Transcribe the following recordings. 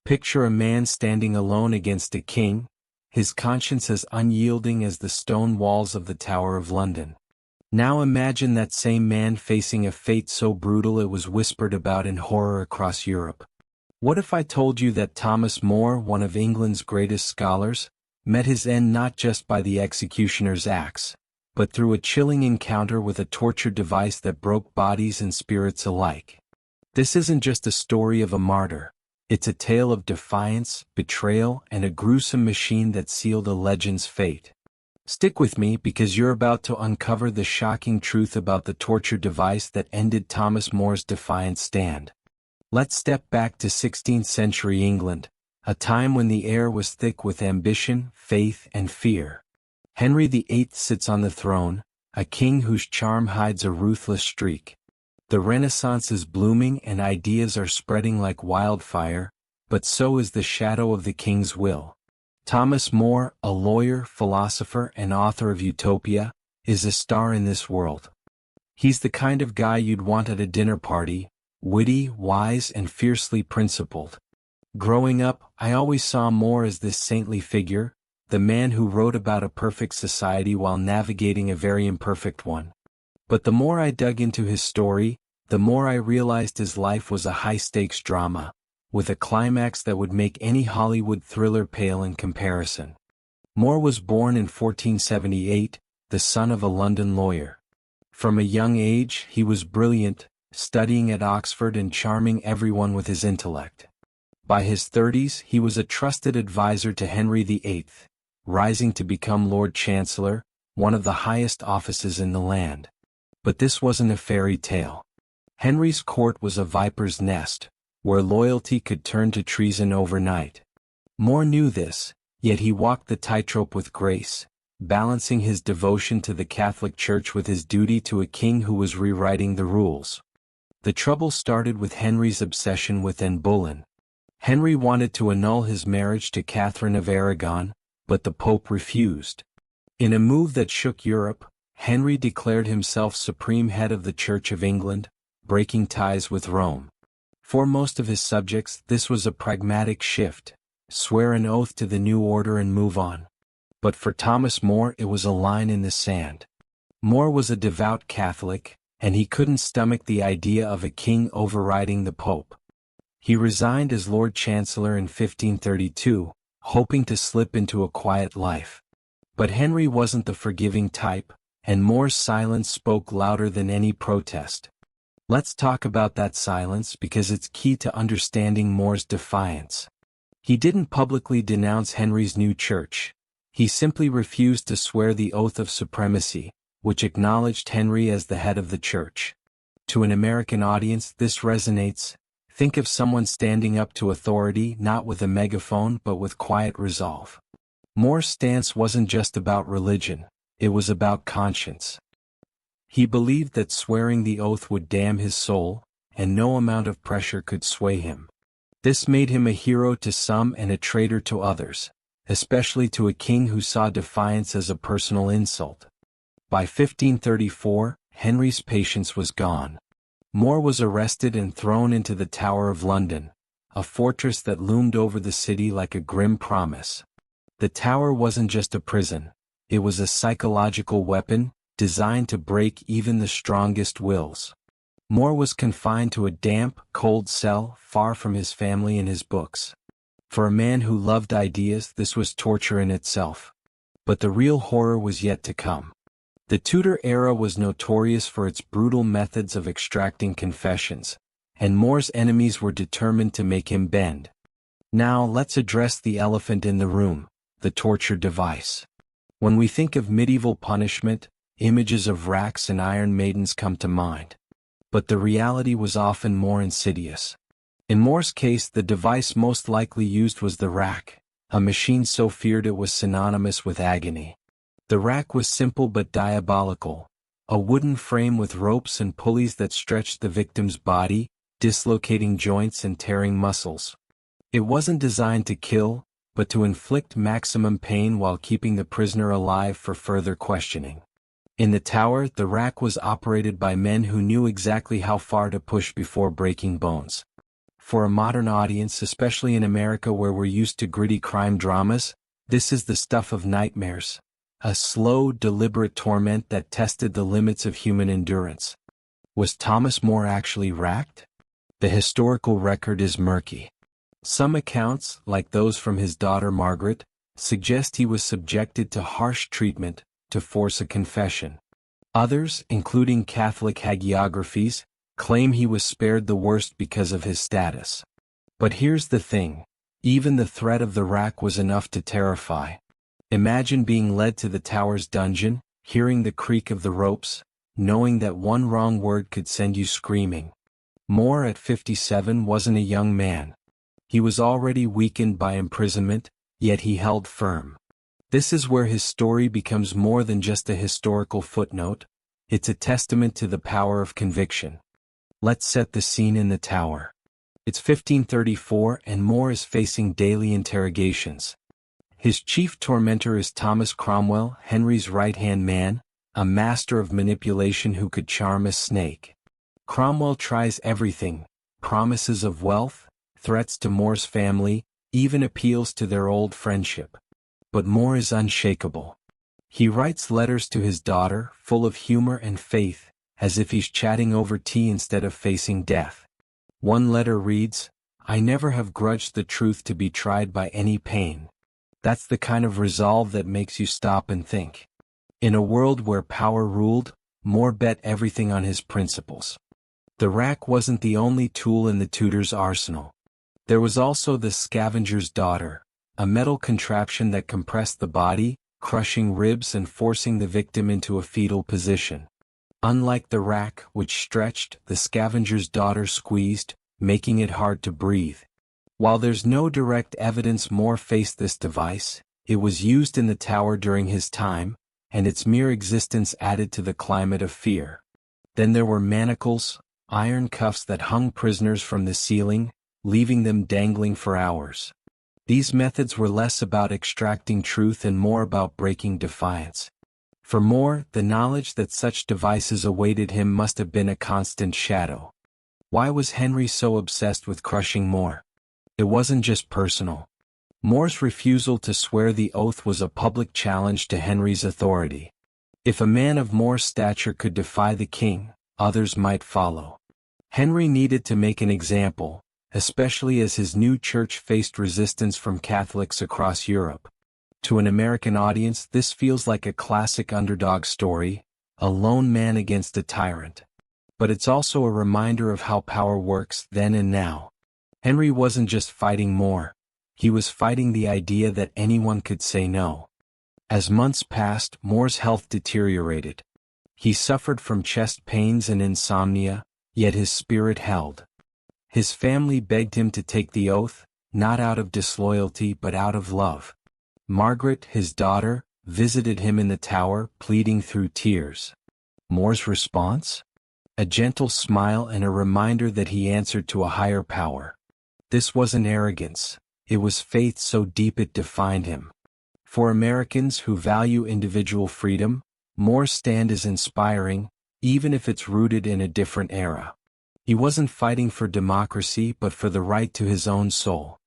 Picture a man standing alone against a king, his conscience as unyielding as the stone walls of the Tower of London. Now imagine that same man facing a fate so brutal it was whispered about in horror across Europe. What if I told you that Thomas More, one of England's greatest scholars, met his end not just by the executioner's axe, but through a chilling encounter with a torture device that broke bodies and spirits alike? This isn't just a story of a martyr. It's a tale of defiance, betrayal, and a gruesome machine that sealed a legend's fate. Stick with me because you're about to uncover the shocking truth about the torture device that ended Thomas More's defiant stand. Let's step back to 16th century England, a time when the air was thick with ambition, faith, and fear. Henry VIII sits on the throne, a king whose charm hides a ruthless streak. The Renaissance is blooming and ideas are spreading like wildfire, but so is the shadow of the king's will. Thomas More, a lawyer, philosopher, and author of Utopia, is a star in this world. He's the kind of guy you'd want at a dinner party, witty, wise, and fiercely principled. Growing up, I always saw More as this saintly figure, the man who wrote about a perfect society while navigating a very imperfect one. But the more I dug into his story, the more I realized his life was a high-stakes drama, with a climax that would make any Hollywood thriller pale in comparison. More was born in 1478, the son of a London lawyer. From a young age, he was brilliant, studying at Oxford and charming everyone with his intellect. By his 30s, he was a trusted advisor to Henry VIII, rising to become Lord Chancellor, one of the highest offices in the land. But this wasn't a fairy tale. Henry's court was a viper's nest, where loyalty could turn to treason overnight. More knew this, yet he walked the tightrope with grace, balancing his devotion to the Catholic Church with his duty to a king who was rewriting the rules. The trouble started with Henry's obsession with Anne Boleyn. Henry wanted to annul his marriage to Catherine of Aragon, but the Pope refused. In a move that shook Europe, Henry declared himself supreme head of the Church of England, breaking ties with Rome. For most of his subjects, this was a pragmatic shift: swear an oath to the new order and move on. But for Thomas More, it was a line in the sand. More was a devout Catholic, and he couldn't stomach the idea of a king overriding the Pope. He resigned as Lord Chancellor in 1532, hoping to slip into a quiet life. But Henry wasn't the forgiving type, and More's silence spoke louder than any protest. Let's talk about that silence because it's key to understanding More's defiance. He didn't publicly denounce Henry's new church. He simply refused to swear the oath of supremacy, which acknowledged Henry as the head of the church. To an American audience, this resonates. Think of someone standing up to authority not with a megaphone but with quiet resolve. More's stance wasn't just about religion, it was about conscience. He believed that swearing the oath would damn his soul, and no amount of pressure could sway him. This made him a hero to some and a traitor to others, especially to a king who saw defiance as a personal insult. By 1534, Henry's patience was gone. More was arrested and thrown into the Tower of London, a fortress that loomed over the city like a grim promise. The tower wasn't just a prison, it was a psychological weapon, designed to break even the strongest wills. More was confined to a damp, cold cell, far from his family and his books. For a man who loved ideas, this was torture in itself. But the real horror was yet to come. The Tudor era was notorious for its brutal methods of extracting confessions, and More's enemies were determined to make him bend. Now let's address the elephant in the room, the torture device. When we think of medieval punishment, images of racks and iron maidens come to mind. But the reality was often more insidious. In More's case, the device most likely used was the rack, a machine so feared it was synonymous with agony. The rack was simple but diabolical, a wooden frame with ropes and pulleys that stretched the victim's body, dislocating joints and tearing muscles. It wasn't designed to kill, but to inflict maximum pain while keeping the prisoner alive for further questioning. In the tower, the rack was operated by men who knew exactly how far to push before breaking bones. For a modern audience, especially in America where we're used to gritty crime dramas, this is the stuff of nightmares. A slow, deliberate torment that tested the limits of human endurance. Was Thomas More actually racked? The historical record is murky. Some accounts, like those from his daughter Margaret, suggest he was subjected to harsh treatment to force a confession. Others, including Catholic hagiographies, claim he was spared the worst because of his status. But here's the thing, even the threat of the rack was enough to terrify. Imagine being led to the tower's dungeon, hearing the creak of the ropes, knowing that one wrong word could send you screaming. More at 57 wasn't a young man. He was already weakened by imprisonment, yet he held firm. This is where his story becomes more than just a historical footnote, it's a testament to the power of conviction. Let's set the scene in the tower. It's 1534 and More is facing daily interrogations. His chief tormentor is Thomas Cromwell, Henry's right-hand man, a master of manipulation who could charm a snake. Cromwell tries everything, promises of wealth, threats to More's family, even appeals to their old friendship. But More is unshakable. He writes letters to his daughter, full of humor and faith, as if he's chatting over tea instead of facing death. One letter reads, "I never have grudged the truth to be tried by any pain." That's the kind of resolve that makes you stop and think. In a world where power ruled, More bet everything on his principles. The rack wasn't the only tool in the Tudors' arsenal. There was also the scavenger's daughter, a metal contraption that compressed the body, crushing ribs and forcing the victim into a fetal position. Unlike the rack, which stretched, the scavenger's daughter squeezed, making it hard to breathe. While there's no direct evidence More faced this device, it was used in the tower during his time, and its mere existence added to the climate of fear. Then there were manacles, iron cuffs that hung prisoners from the ceiling, leaving them dangling for hours. These methods were less about extracting truth and more about breaking defiance. For More, the knowledge that such devices awaited him must have been a constant shadow. Why was Henry so obsessed with crushing More? It wasn't just personal. More's refusal to swear the oath was a public challenge to Henry's authority. If a man of More's stature could defy the king, others might follow. Henry needed to make an example, especially as his new church faced resistance from Catholics across Europe. To an American audience, this feels like a classic underdog story, a lone man against a tyrant. But it's also a reminder of how power works then and now. Henry wasn't just fighting More. He was fighting the idea that anyone could say no. As months passed, More's health deteriorated. He suffered from chest pains and insomnia, yet his spirit held. His family begged him to take the oath, not out of disloyalty but out of love. Margaret, his daughter, visited him in the tower, pleading through tears. More's response? A gentle smile and a reminder that he answered to a higher power. This wasn't arrogance. It was faith so deep it defined him. For Americans who value individual freedom, More's stand is inspiring, even if it's rooted in a different era. He wasn't fighting for democracy but for the right to his own soul.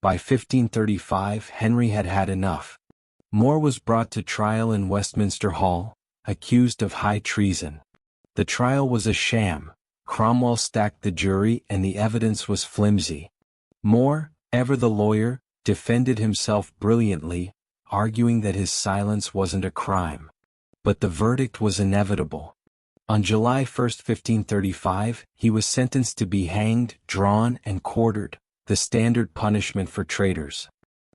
By 1535, Henry had had enough. More was brought to trial in Westminster Hall, accused of high treason. The trial was a sham. Cromwell stacked the jury and the evidence was flimsy. More, ever the lawyer, defended himself brilliantly, arguing that his silence wasn't a crime. But the verdict was inevitable. On July 1, 1535, he was sentenced to be hanged, drawn, and quartered, the standard punishment for traitors.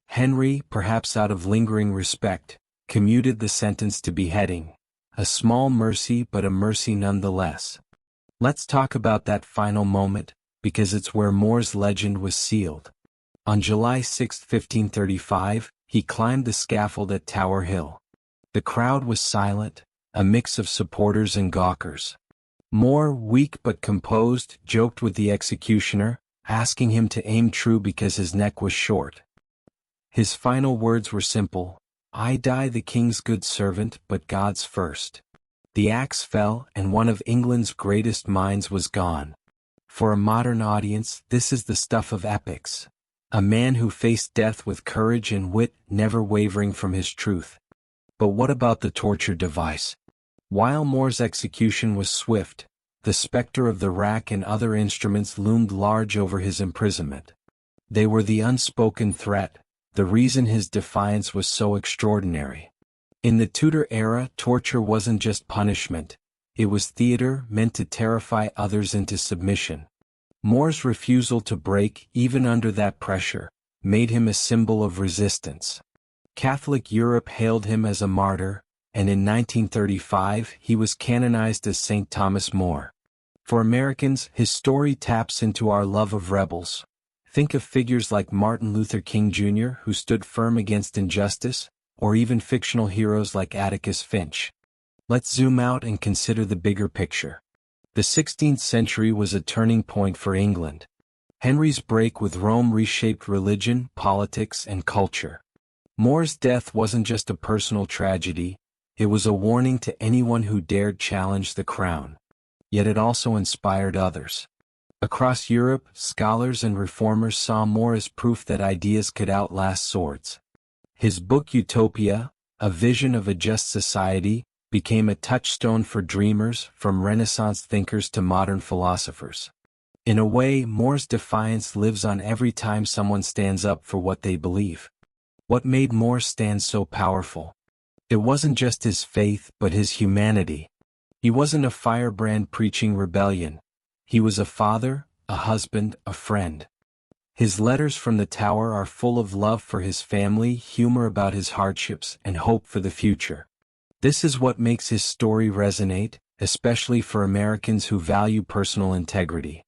Henry, perhaps out of lingering respect, commuted the sentence to beheading. A small mercy but a mercy nonetheless. Let's talk about that final moment, because it's where More's legend was sealed. On July 6, 1535, he climbed the scaffold at Tower Hill. The crowd was silent, a mix of supporters and gawkers. More, weak but composed, joked with the executioner, asking him to aim true because his neck was short. His final words were simple, "I die the king's good servant, but God's first." The axe fell, and one of England's greatest minds was gone. For a modern audience, this is the stuff of epics. A man who faced death with courage and wit, never wavering from his truth. But what about the torture device? While More's execution was swift, the specter of the rack and other instruments loomed large over his imprisonment. They were the unspoken threat, the reason his defiance was so extraordinary. In the Tudor era, torture wasn't just punishment. It was theater meant to terrify others into submission. More's refusal to break, even under that pressure, made him a symbol of resistance. Catholic Europe hailed him as a martyr, and in 1935 he was canonized as St. Thomas More. For Americans, his story taps into our love of rebels. Think of figures like Martin Luther King Jr., who stood firm against injustice, or even fictional heroes like Atticus Finch. Let's zoom out and consider the bigger picture. The 16th century was a turning point for England. Henry's break with Rome reshaped religion, politics, and culture. More's death wasn't just a personal tragedy, it was a warning to anyone who dared challenge the crown. Yet it also inspired others. Across Europe, scholars and reformers saw More as proof that ideas could outlast swords. His book Utopia, A Vision of a Just Society, became a touchstone for dreamers, from Renaissance thinkers to modern philosophers. In a way, More's defiance lives on every time someone stands up for what they believe. What made More stand so powerful? It wasn't just his faith, but his humanity. He wasn't a firebrand preaching rebellion. He was a father, a husband, a friend. His letters from the Tower are full of love for his family, humor about his hardships, and hope for the future. This is what makes his story resonate, especially for Americans who value personal integrity.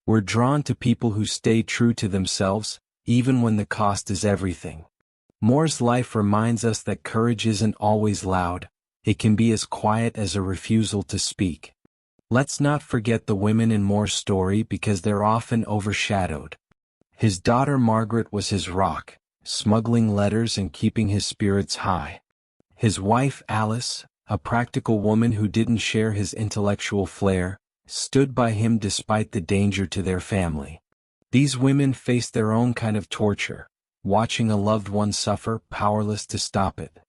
We're drawn to people who stay true to themselves, even when the cost is everything. More's life reminds us that courage isn't always loud, it can be as quiet as a refusal to speak. Let's not forget the women in More's story because they're often overshadowed. His daughter Margaret was his rock, smuggling letters and keeping his spirits high. His wife Alice, a practical woman who didn't share his intellectual flair, stood by him despite the danger to their family. These women faced their own kind of torture, watching a loved one suffer, powerless to stop it.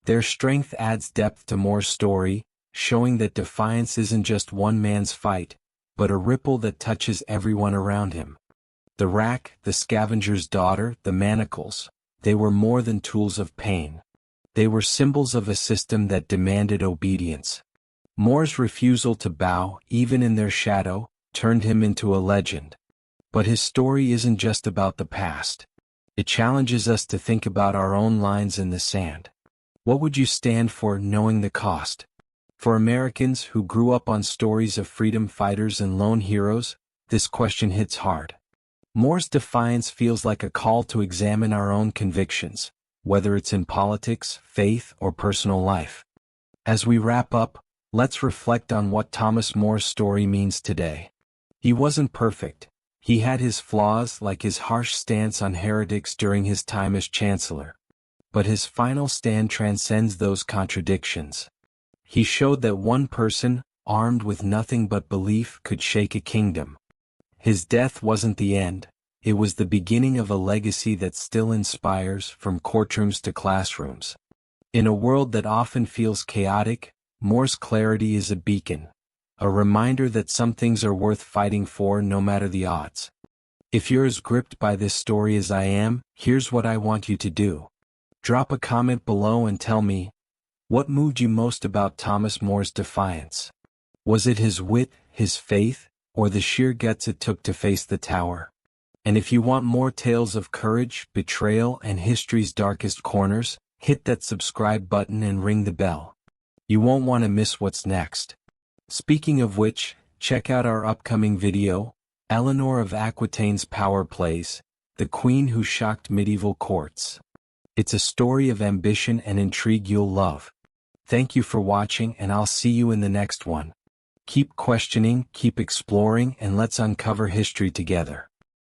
Their strength adds depth to More's story, showing that defiance isn't just one man's fight, but a ripple that touches everyone around him. The rack, the scavenger's daughter, the manacles, they were more than tools of pain. They were symbols of a system that demanded obedience. More's refusal to bow, even in their shadow, turned him into a legend. But his story isn't just about the past. It challenges us to think about our own lines in the sand. What would you stand for, knowing the cost? For Americans who grew up on stories of freedom fighters and lone heroes, this question hits hard. More's defiance feels like a call to examine our own convictions, whether it's in politics, faith, or personal life. As we wrap up, let's reflect on what Thomas More's story means today. He wasn't perfect. He had his flaws, like his harsh stance on heretics during his time as chancellor. But his final stand transcends those contradictions. He showed that one person, armed with nothing but belief, could shake a kingdom. His death wasn't the end, it was the beginning of a legacy that still inspires, from courtrooms to classrooms. In a world that often feels chaotic, More's clarity is a beacon, a reminder that some things are worth fighting for no matter the odds. If you're as gripped by this story as I am, here's what I want you to do. Drop a comment below and tell me, what moved you most about Thomas More's defiance? Was it his wit, his faith, or the sheer guts it took to face the Tower? And if you want more tales of courage, betrayal, and history's darkest corners, hit that subscribe button and ring the bell. You won't want to miss what's next. Speaking of which, check out our upcoming video, Eleanor of Aquitaine's Power Plays, the Queen Who Shocked Medieval Courts. It's a story of ambition and intrigue you'll love. Thank you for watching, and I'll see you in the next one. Keep questioning, keep exploring, and let's uncover history together.